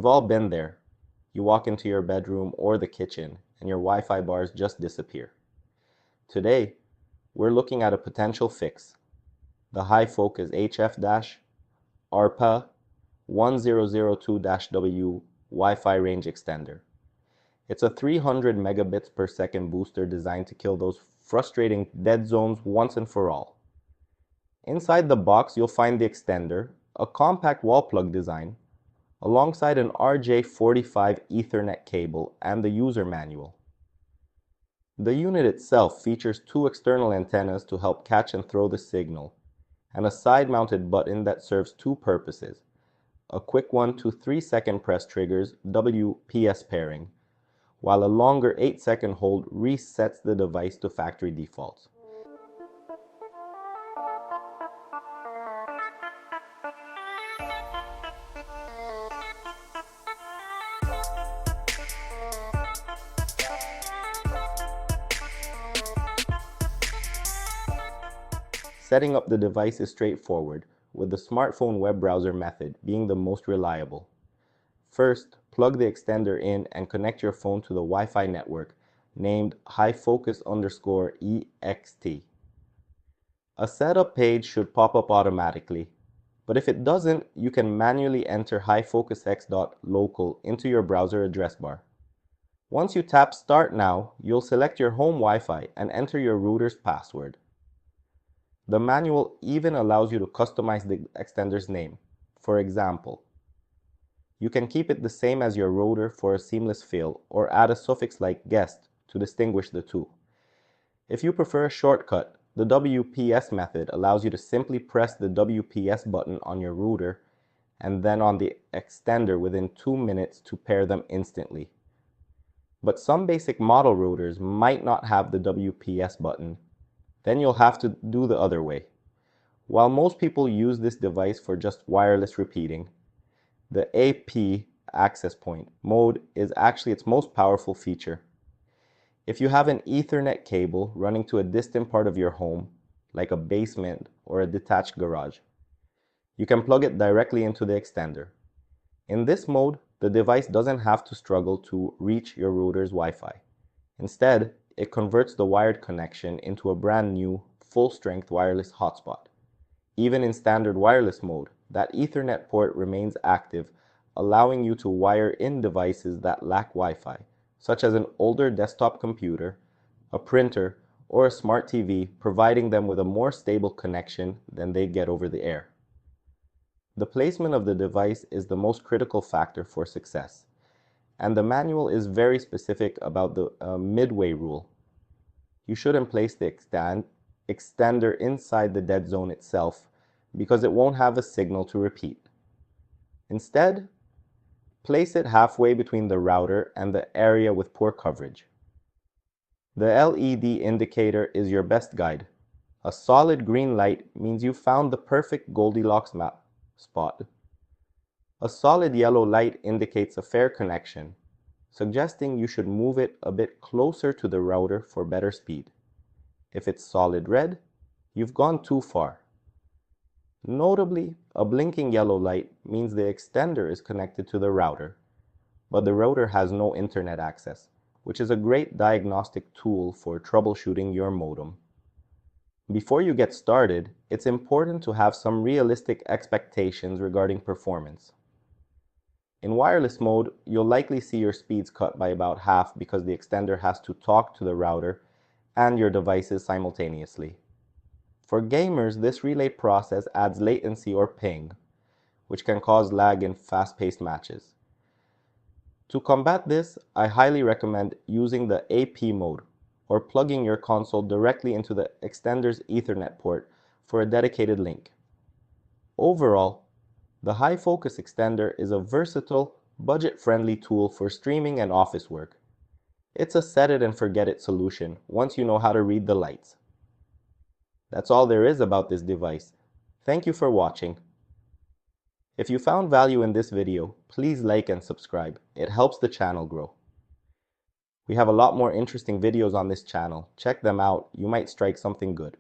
We've all been there. You walk into your bedroom or the kitchen and your Wi-Fi bars just disappear. Today, we're looking at a potential fix, the HiFocus HF-ARPA 1002-W Wi-Fi range extender. It's a 300 megabits per second booster designed to kill those frustrating dead zones once and for all. Inside the box, you'll find the extender, a compact wall plug design, alongside an RJ45 Ethernet cable and the user manual. The unit itself features two external antennas to help catch and throw the signal, and a side-mounted button that serves two purposes: a quick 1 to 3 second press triggers WPS pairing, while a longer 8-second hold resets the device to factory defaults. Setting up the device is straightforward, with the smartphone web browser method being the most reliable. First, plug the extender in and connect your phone to the Wi-Fi network named hifocus_ext. A setup page should pop up automatically, but if it doesn't, you can manually enter hifocusext.local into your browser address bar. Once you tap Start Now, you'll select your home Wi-Fi and enter your router's password. The manual even allows you to customize the extender's name. For example, you can keep it the same as your router for a seamless feel, or add a suffix like guest to distinguish the two. If you prefer a shortcut, the WPS method allows you to simply press the WPS button on your router and then on the extender within 2 minutes to pair them instantly. But some basic model routers might not have the WPS button. Then you'll have to do the other way. While most people use this device for just wireless repeating, the AP access point mode is actually its most powerful feature. If you have an Ethernet cable running to a distant part of your home, like a basement or a detached garage, you can plug it directly into the extender. In this mode, the device doesn't have to struggle to reach your router's Wi-Fi. Instead, it converts the wired connection into a brand new, full-strength wireless hotspot. Even in standard wireless mode, that Ethernet port remains active, allowing you to wire in devices that lack Wi-Fi, such as an older desktop computer, a printer, or a smart TV, providing them with a more stable connection than they get over the air. The placement of the device is the most critical factor for success, and the manual is very specific about the Midway Rule. You shouldn't place the extender inside the dead zone itself because it won't have a signal to repeat. Instead, place it halfway between the router and the area with poor coverage. The LED indicator is your best guide. A solid green light means you've found the perfect Goldilocks map spot. A solid yellow light indicates a fair connection, suggesting you should move it a bit closer to the router for better speed. If it's solid red, you've gone too far. Notably, a blinking yellow light means the extender is connected to the router, but the router has no internet access, which is a great diagnostic tool for troubleshooting your modem. Before you get started, it's important to have some realistic expectations regarding performance. In wireless mode, you'll likely see your speeds cut by about half because the extender has to talk to the router and your devices simultaneously. For gamers, this relay process adds latency or ping, which can cause lag in fast-paced matches. To combat this, I highly recommend using the AP mode, or plugging your console directly into the extender's Ethernet port for a dedicated link. Overall, the HiFocus extender is a versatile, budget-friendly tool for streaming and office work. It's a set-it-and-forget-it solution once you know how to read the lights. That's all there is about this device. Thank you for watching. If you found value in this video, please like and subscribe. It helps the channel grow. We have a lot more interesting videos on this channel. Check them out. You might strike something good.